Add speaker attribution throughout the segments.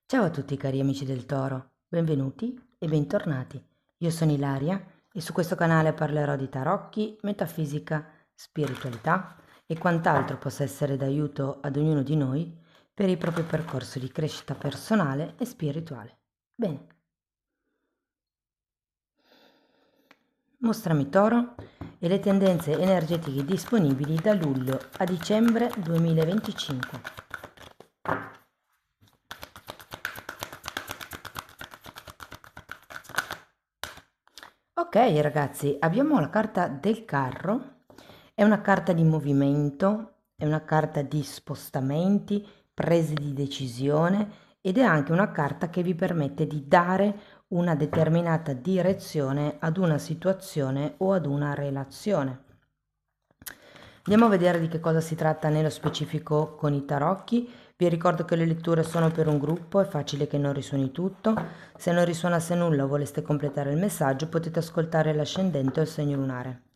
Speaker 1: Ciao a tutti cari amici del Toro, benvenuti e bentornati. Io sono Ilaria e su questo canale parlerò di tarocchi, metafisica, spiritualità e quant'altro possa essere d'aiuto ad ognuno di noi per il proprio percorso di crescita personale e spirituale. Bene, mostrami Toro e le tendenze energetiche disponibili da luglio a dicembre 2025. Ok ragazzi, abbiamo la carta del carro, è una carta di movimento, è una carta di spostamenti, prese di decisione ed è anche una carta che vi permette di dare una determinata direzione ad una situazione o ad una relazione. Andiamo a vedere di che cosa si tratta nello specifico con i tarocchi. Vi ricordo che le letture sono per un gruppo, è facile che non risuoni tutto. Se non risuonasse nulla o voleste completare il messaggio, potete ascoltare l'ascendente o il segno lunare.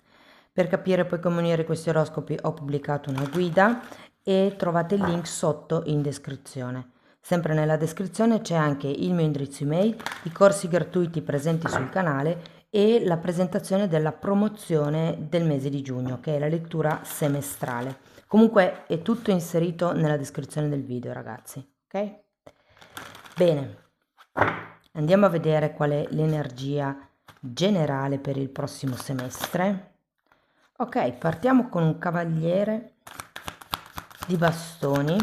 Speaker 1: Per capire poi come unire questi oroscopi ho pubblicato una guida e trovate il link sotto in descrizione. Sempre nella descrizione c'è anche il mio indirizzo email, i corsi gratuiti presenti sul canale e la presentazione della promozione del mese di giugno, che è la lettura semestrale. Comunque è tutto inserito nella descrizione del video, ragazzi, ok? Bene, andiamo a vedere qual è l'energia generale per il prossimo semestre. Ok, partiamo con un cavaliere di bastoni,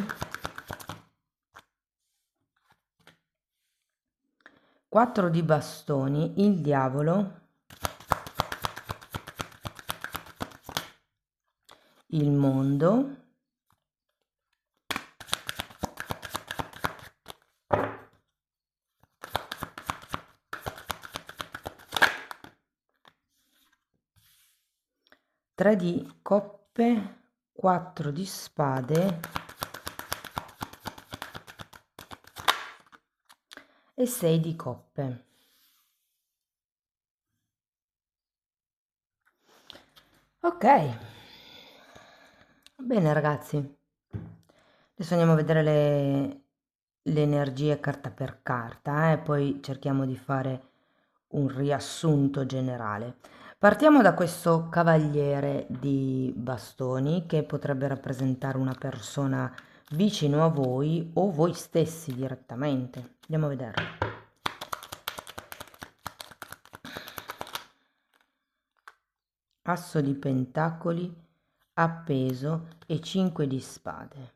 Speaker 1: 4 di bastoni, il diavolo, il mondo, 3 di coppe, 4 di spade e 6 di coppe. Ok, bene ragazzi, adesso andiamo a vedere le energie carta per carta e poi cerchiamo di fare un riassunto generale. Partiamo da questo cavaliere di bastoni che potrebbe rappresentare una persona vicino a voi o voi stessi direttamente. Andiamo a vederlo. Asso di pentacoli, appeso e 5 di spade.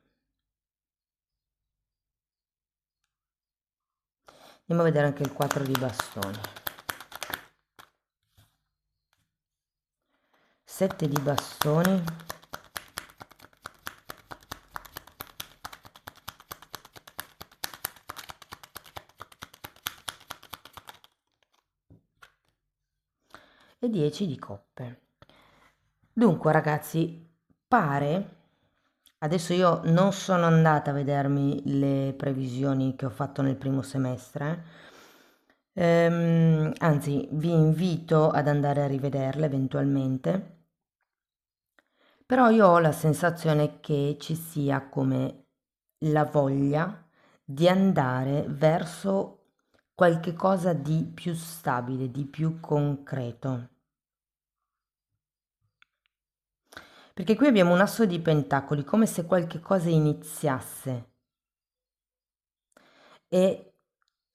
Speaker 1: Andiamo a vedere anche il 4 di bastoni. 7 di bastoni. E 10 di coppe. Dunque ragazzi, pare, adesso io non sono andata a vedermi le previsioni che ho fatto nel primo semestre, anzi vi invito ad andare a rivederle eventualmente, però io ho la sensazione che ci sia come la voglia di andare verso qualche cosa di più stabile, di più concreto. Perché qui abbiamo un asso di pentacoli, come se qualche cosa iniziasse. E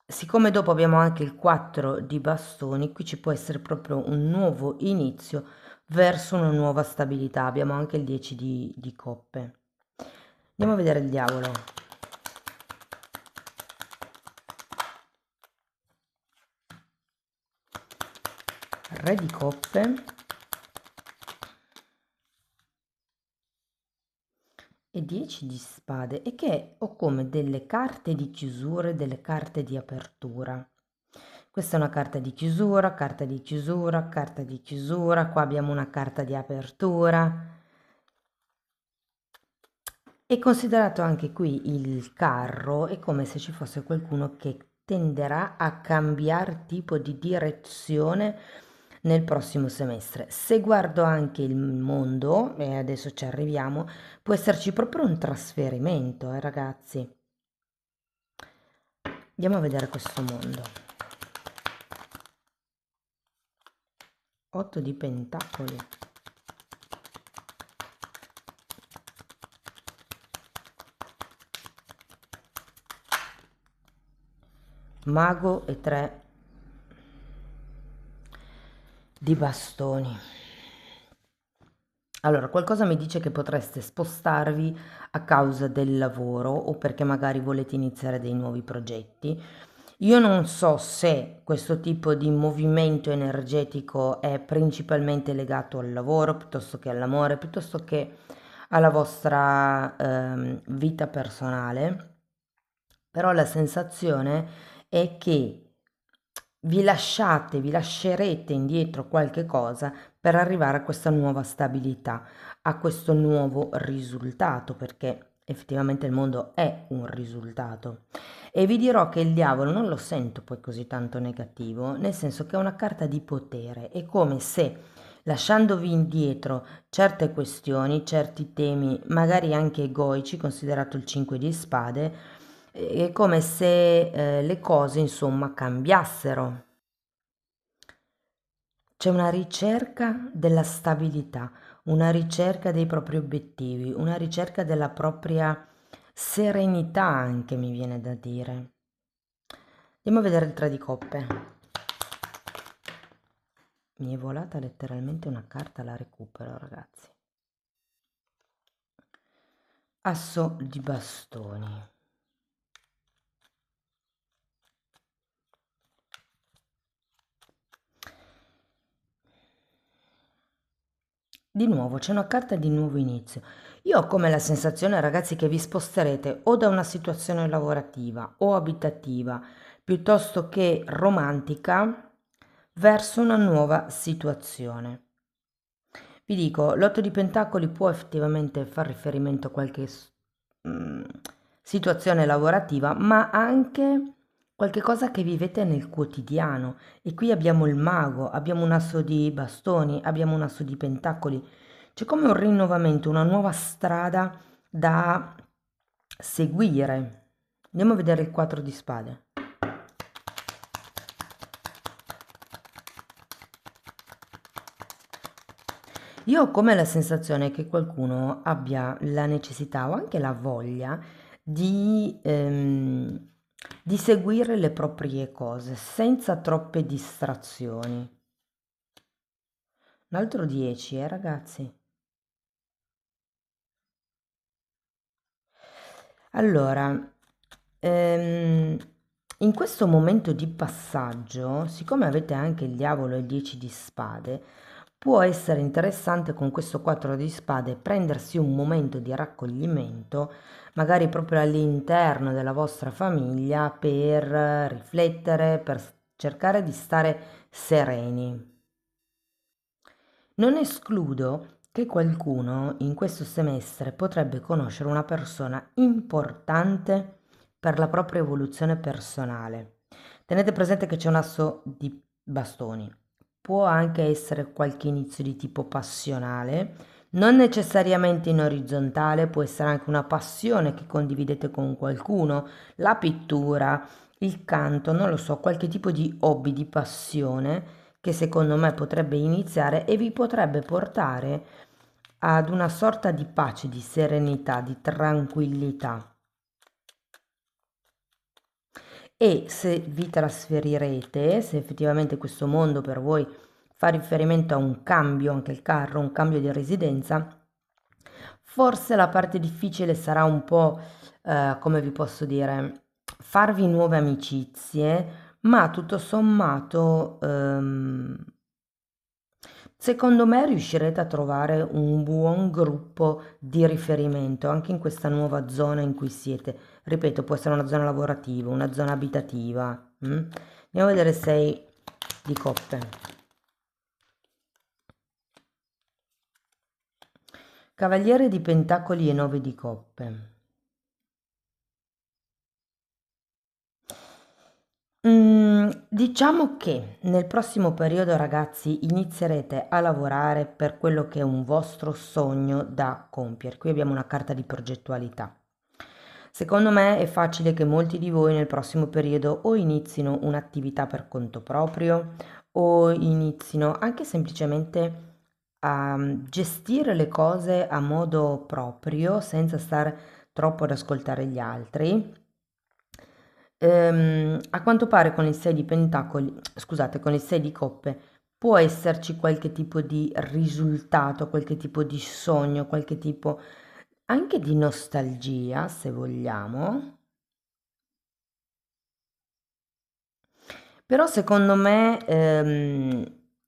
Speaker 1: siccome dopo abbiamo anche il 4 di bastoni, qui ci può essere proprio un nuovo inizio verso una nuova stabilità. Abbiamo anche il 10 di coppe. Andiamo a vedere il diavolo. Re di coppe. E 10 di spade e che ho come delle carte di chiusura e delle carte di apertura. Questa è una carta di chiusura, carta di chiusura, carta di chiusura, qua abbiamo una carta di apertura. E considerato anche qui il carro, è come se ci fosse qualcuno che tenderà a cambiare tipo di direzione nel prossimo semestre. Se guardo anche il mondo, e adesso ci arriviamo, può esserci proprio un trasferimento, ragazzi. Andiamo a vedere questo mondo. 8 di pentacoli. Mago e 3 di bastoni. Allora, qualcosa mi dice che potreste spostarvi a causa del lavoro o perché magari volete iniziare dei nuovi progetti. Io non so se questo tipo di movimento energetico è principalmente legato al lavoro piuttosto che all'amore, piuttosto che alla vostra vita personale, però la sensazione è che vi lascerete indietro qualche cosa per arrivare a questa nuova stabilità, a questo nuovo risultato, perché effettivamente il mondo è un risultato. E vi dirò che il diavolo non lo sento poi così tanto negativo, nel senso che è una carta di potere, è come se lasciandovi indietro certe questioni, certi temi, magari anche egoici, considerato il 5 di spade, è come se le cose insomma cambiassero. C'è una ricerca della stabilità, una ricerca dei propri obiettivi, una ricerca della propria serenità anche mi viene da dire. Andiamo a vedere il 3 di coppe. Mi è volata letteralmente una carta, la recupero ragazzi. Asso di bastoni. Di nuovo, c'è una carta di nuovo inizio. Io ho come la sensazione, ragazzi, che vi sposterete o da una situazione lavorativa o abitativa, piuttosto che romantica, verso una nuova situazione. Vi dico, l'otto di pentacoli può effettivamente far riferimento a qualche mm, situazione lavorativa, ma anche qualche cosa che vivete nel quotidiano. E qui abbiamo il mago, abbiamo un asso di bastoni, abbiamo un asso di pentacoli. C'è come un rinnovamento, una nuova strada da seguire. Andiamo a vedere il 4 di spade. Io ho come la sensazione che qualcuno abbia la necessità o anche la voglia di seguire le proprie cose senza troppe distrazioni. Un altro 10, ragazzi. Allora, ehm, in questo momento di passaggio, siccome avete anche il diavolo e il 10 di spade, può essere interessante con questo 4 di spade prendersi un momento di raccoglimento, magari proprio all'interno della vostra famiglia, per riflettere, per cercare di stare sereni. Non escludo che qualcuno in questo semestre potrebbe conoscere una persona importante per la propria evoluzione personale. Tenete presente che c'è un asso di bastoni. Può anche essere qualche inizio di tipo passionale, non necessariamente in orizzontale, può essere anche una passione che condividete con qualcuno, la pittura, il canto, non lo so, qualche tipo di hobby, di passione che secondo me potrebbe iniziare e vi potrebbe portare ad una sorta di pace, di serenità, di tranquillità. E se vi trasferirete, se effettivamente questo mondo per voi fa riferimento a un cambio, anche il carro, un cambio di residenza, forse la parte difficile sarà un po', come vi posso dire, farvi nuove amicizie, ma tutto sommato, secondo me riuscirete a trovare un buon gruppo di riferimento anche in questa nuova zona in cui siete. Ripeto, può essere una zona lavorativa, una zona abitativa. Andiamo a vedere 6 di coppe. Cavaliere di pentacoli e 9 di coppe. Diciamo che nel prossimo periodo, ragazzi, inizierete a lavorare per quello che è un vostro sogno da compiere. Qui abbiamo una carta di progettualità. Secondo me è facile che molti di voi nel prossimo periodo o inizino un'attività per conto proprio o inizino anche semplicemente a gestire le cose a modo proprio senza stare troppo ad ascoltare gli altri. A quanto pare con il 6 di pentacoli, scusate, con il 6 di coppe può esserci qualche tipo di risultato, qualche tipo di sogno, qualche tipo anche di nostalgia, se vogliamo. Però secondo me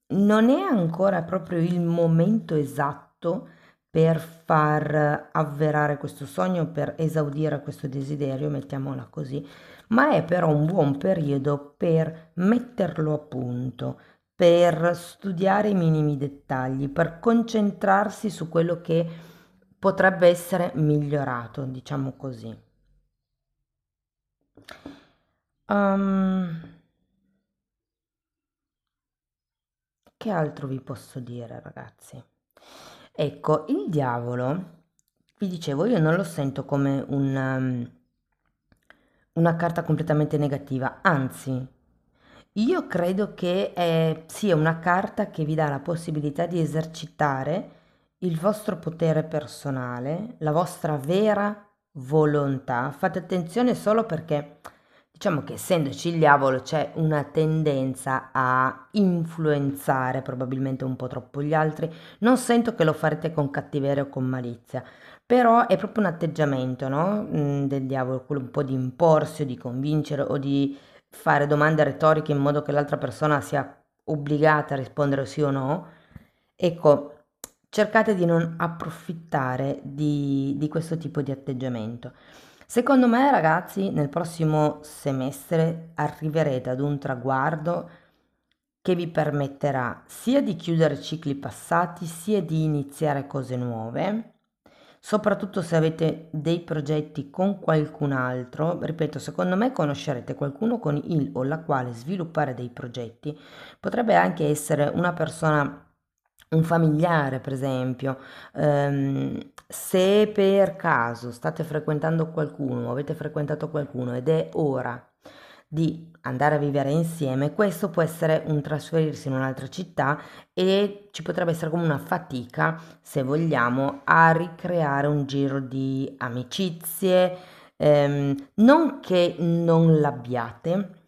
Speaker 1: non è ancora proprio il momento esatto per far avverare questo sogno, per esaudire questo desiderio, mettiamola così, ma è però un buon periodo per metterlo a punto, per studiare i minimi dettagli, per concentrarsi su quello che potrebbe essere migliorato, diciamo così. Um, Che altro vi posso dire, ragazzi? Ecco, il diavolo, vi dicevo, io non lo sento come una carta completamente negativa, anzi, io credo che sia una carta che vi dà la possibilità di esercitare il vostro potere personale, la vostra vera volontà. Fate attenzione solo perché diciamo che essendoci il diavolo c'è una tendenza a influenzare probabilmente un po' troppo gli altri. Non sento che lo farete con cattiveria o con malizia, però è proprio un atteggiamento, no? Del diavolo, quello un po' di imporsi o di convincere o di fare domande retoriche in modo che l'altra persona sia obbligata a rispondere sì o no. Ecco, cercate di non approfittare di questo tipo di atteggiamento. Secondo me, ragazzi, nel prossimo semestre arriverete ad un traguardo che vi permetterà sia di chiudere cicli passati, sia di iniziare cose nuove. Soprattutto se avete dei progetti con qualcun altro, ripeto, secondo me conoscerete qualcuno con il o la quale sviluppare dei progetti. Potrebbe anche essere una persona, un familiare, per esempio. Se per caso state frequentando qualcuno, o avete frequentato qualcuno ed è ora di andare a vivere insieme, questo può essere un trasferirsi in un'altra città e ci potrebbe essere come una fatica, se vogliamo, a ricreare un giro di amicizie, non che non l'abbiate,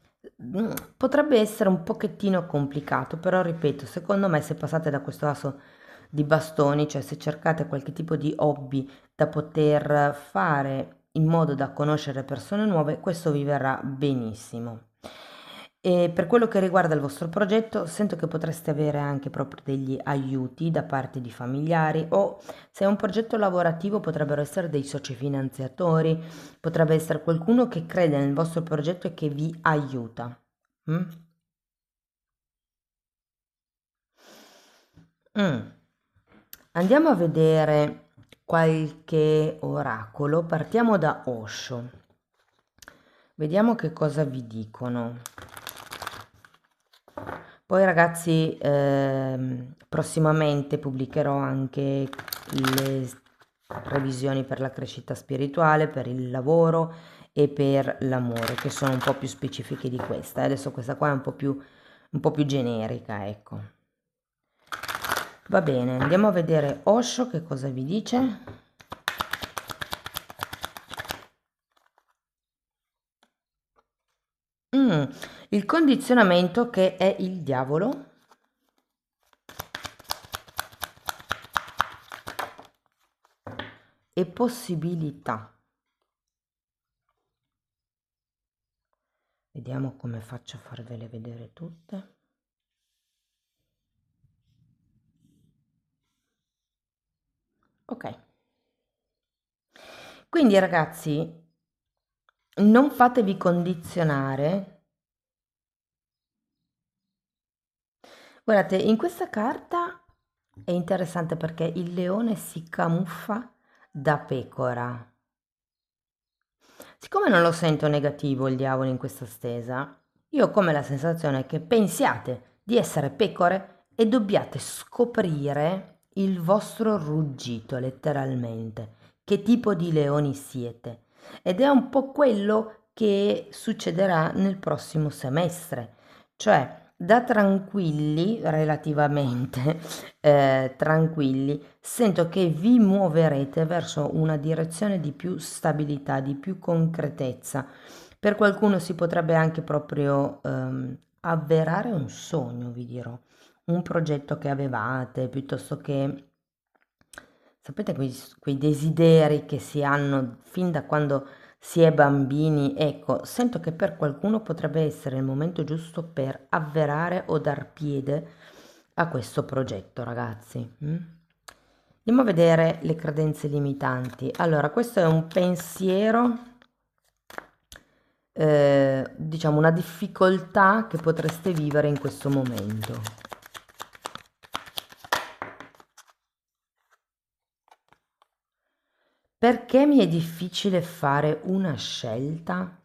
Speaker 1: potrebbe essere un pochettino complicato, però ripeto, secondo me se passate da questo asso di bastoni, cioè se cercate qualche tipo di hobby da poter fare in modo da conoscere persone nuove, questo vi verrà benissimo. E per quello che riguarda il vostro progetto, sento che potreste avere anche proprio degli aiuti da parte di familiari o se è un progetto lavorativo potrebbero essere dei soci finanziatori, potrebbe essere qualcuno che crede nel vostro progetto e che vi aiuta. Mm? Mm. Andiamo a vedere qualche oracolo. Partiamo da Osho. Vediamo che cosa vi dicono. Poi ragazzi, prossimamente pubblicherò anche le revisioni per la crescita spirituale, per il lavoro e per l'amore, che sono un po' più specifiche di questa. Adesso questa qua è un po' più generica, ecco. Va bene, andiamo a vedere Osho che cosa vi dice. Mm, il condizionamento che è il diavolo. E possibilità. Vediamo come faccio a farvele vedere tutte. Ok. Quindi ragazzi, non fatevi condizionare. Guardate, in questa carta è interessante perché il leone si camuffa da pecora. Siccome non lo sento negativo il diavolo in questa stesa, io ho come la sensazione che pensiate di essere pecore e dobbiate scoprire il vostro ruggito letteralmente, che tipo di leoni siete. ed è un po' quello che succederà nel prossimo semestre, cioè da tranquilli, relativamente tranquilli, sento che vi muoverete verso una direzione di più stabilità, di più concretezza. Per qualcuno si potrebbe anche proprio avverare un sogno, vi dirò, un progetto che avevate, piuttosto che, sapete, quei desideri che si hanno fin da quando si è bambini. Ecco, sento che per qualcuno potrebbe essere il momento giusto per avverare o dar piede a questo progetto, ragazzi. Andiamo a vedere le credenze limitanti. Allora, questo è un pensiero, diciamo una difficoltà che potreste vivere in questo momento. Perché mi è difficile fare una scelta?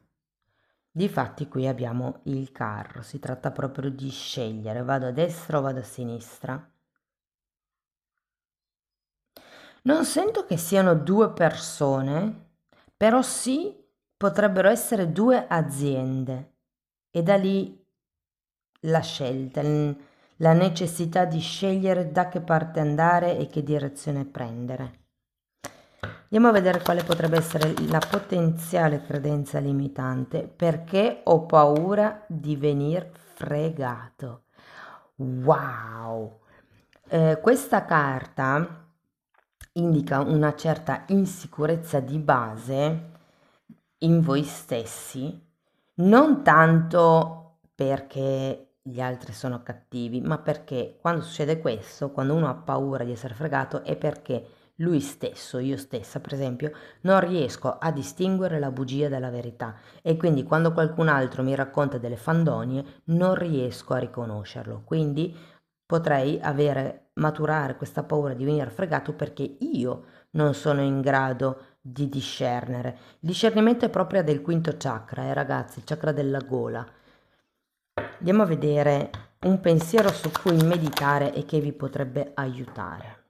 Speaker 1: Difatti qui abbiamo il carro, si tratta proprio di scegliere, vado a destra o vado a sinistra. Non sento che siano due persone, però sì potrebbero essere due aziende e da lì la scelta, la necessità di scegliere da che parte andare e che direzione prendere. Andiamo a vedere quale potrebbe essere la potenziale credenza limitante. Perché ho paura di venir fregato. Wow! Questa carta indica una certa insicurezza di base in voi stessi, non tanto perché gli altri sono cattivi, ma perché quando succede questo, quando uno ha paura di essere fregato, è perché lui stesso, io stessa per esempio, non riesco a distinguere la bugia dalla verità e quindi quando qualcun altro mi racconta delle fandonie non riesco a riconoscerlo. Quindi potrei maturare questa paura di venire fregato perché io non sono in grado di discernere. Il discernimento è proprio del quinto chakra, ragazzi, il chakra della gola. Andiamo a vedere un pensiero su cui meditare e che vi potrebbe aiutare.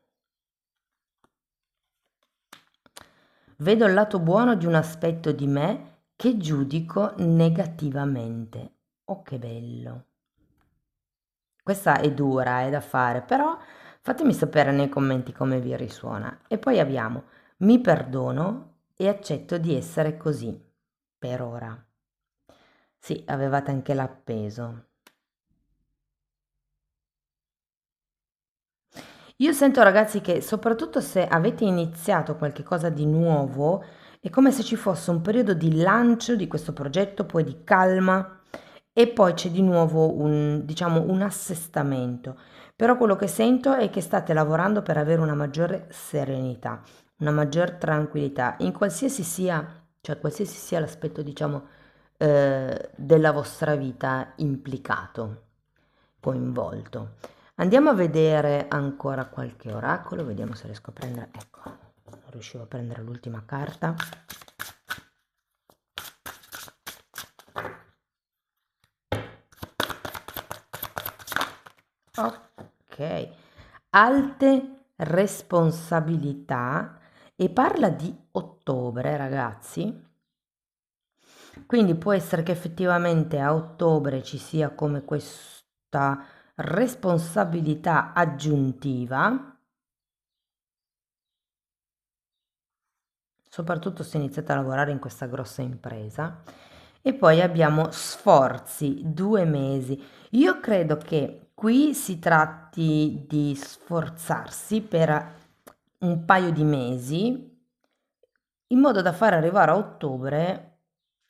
Speaker 1: Vedo il lato buono di un aspetto di me che giudico negativamente. Oh, che bello. Questa è dura, è da fare, però fatemi sapere nei commenti come vi risuona. E poi abbiamo mi perdono e accetto di essere così, per ora. Sì, avevate anche l'appeso. Io sento ragazzi che soprattutto se avete iniziato qualche cosa di nuovo, è come se ci fosse un periodo di lancio di questo progetto, poi di calma e poi c'è di nuovo diciamo, un assestamento. Però quello che sento è che state lavorando per avere una maggiore serenità, una maggior tranquillità, in qualsiasi sia, cioè qualsiasi sia l'aspetto, diciamo, della vostra vita implicato, coinvolto. Andiamo a vedere ancora qualche oracolo, vediamo se riesco a prendere, ecco, non riuscivo a prendere l'ultima carta. Ok, alte responsabilità e parla di ottobre, ragazzi. Quindi può essere che effettivamente a ottobre ci sia come questa responsabilità aggiuntiva, soprattutto se iniziate a lavorare in questa grossa impresa. E poi abbiamo sforzi, 2 mesi. Io credo che qui si tratti di sforzarsi per un paio di mesi in modo da far arrivare a ottobre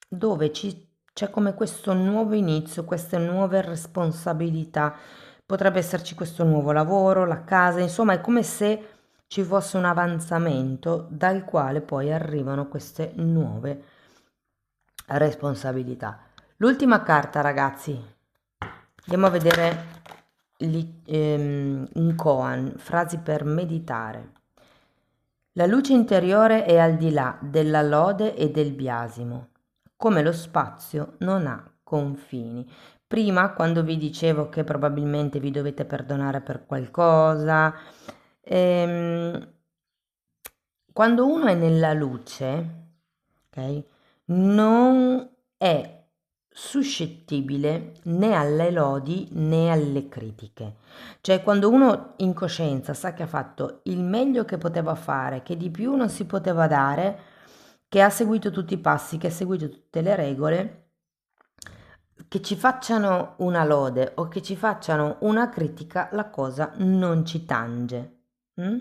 Speaker 1: dove c'è come questo nuovo inizio, queste nuove responsabilità. Potrebbe esserci questo nuovo lavoro, la casa, insomma è come se ci fosse un avanzamento dal quale poi arrivano queste nuove responsabilità. L'ultima carta, ragazzi, andiamo a vedere un koan, frasi per meditare. La luce interiore è al di là della lode e del biasimo, come lo spazio non ha confini. Prima, quando vi dicevo che probabilmente vi dovete perdonare per qualcosa, quando uno è nella luce, ok? Non è suscettibile né alle lodi né alle critiche. Cioè, quando uno in coscienza sa che ha fatto il meglio che poteva fare, che di più non si poteva dare, che ha seguito tutti i passi, che ha seguito tutte le regole, che ci facciano una lode o che ci facciano una critica, la cosa non ci tange. Mm?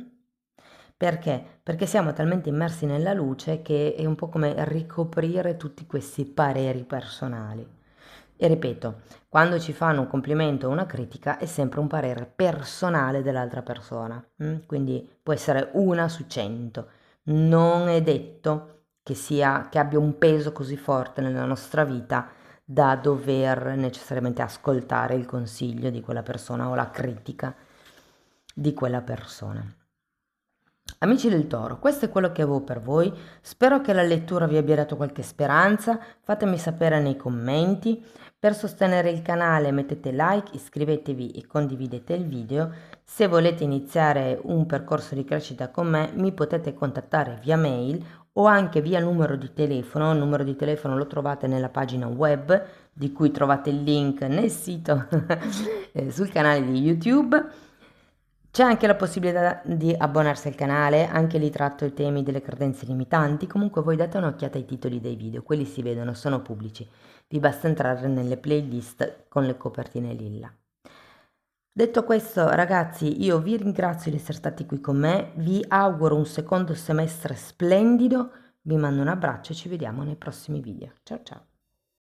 Speaker 1: Perché? Perché siamo talmente immersi nella luce che è un po' come ricoprire tutti questi pareri personali. E ripeto, quando ci fanno un complimento o una critica è sempre un parere personale dell'altra persona. Quindi può essere una su 100. Non è detto che abbia un peso così forte nella nostra vita da dover necessariamente ascoltare il consiglio di quella persona o la critica di quella persona. Amici del Toro, questo è quello che avevo per voi. Spero che la lettura vi abbia dato qualche speranza. Fatemi sapere nei commenti. Per sostenere il canale mettete like, iscrivetevi e condividete il video. Se volete iniziare un percorso di crescita con me, mi potete contattare via mail o anche via numero di telefono. Il numero di telefono lo trovate nella pagina web, di cui trovate il link nel sito sul canale di YouTube. C'è anche la possibilità di abbonarsi al canale, anche lì tratto i temi delle credenze limitanti. Comunque voi date un'occhiata ai titoli dei video, quelli si vedono, sono pubblici. Vi basta entrare nelle playlist con le copertine lilla. Detto questo, ragazzi, io vi ringrazio di essere stati qui con me, vi auguro un secondo semestre splendido, vi mando un abbraccio e ci vediamo nei prossimi video. Ciao ciao!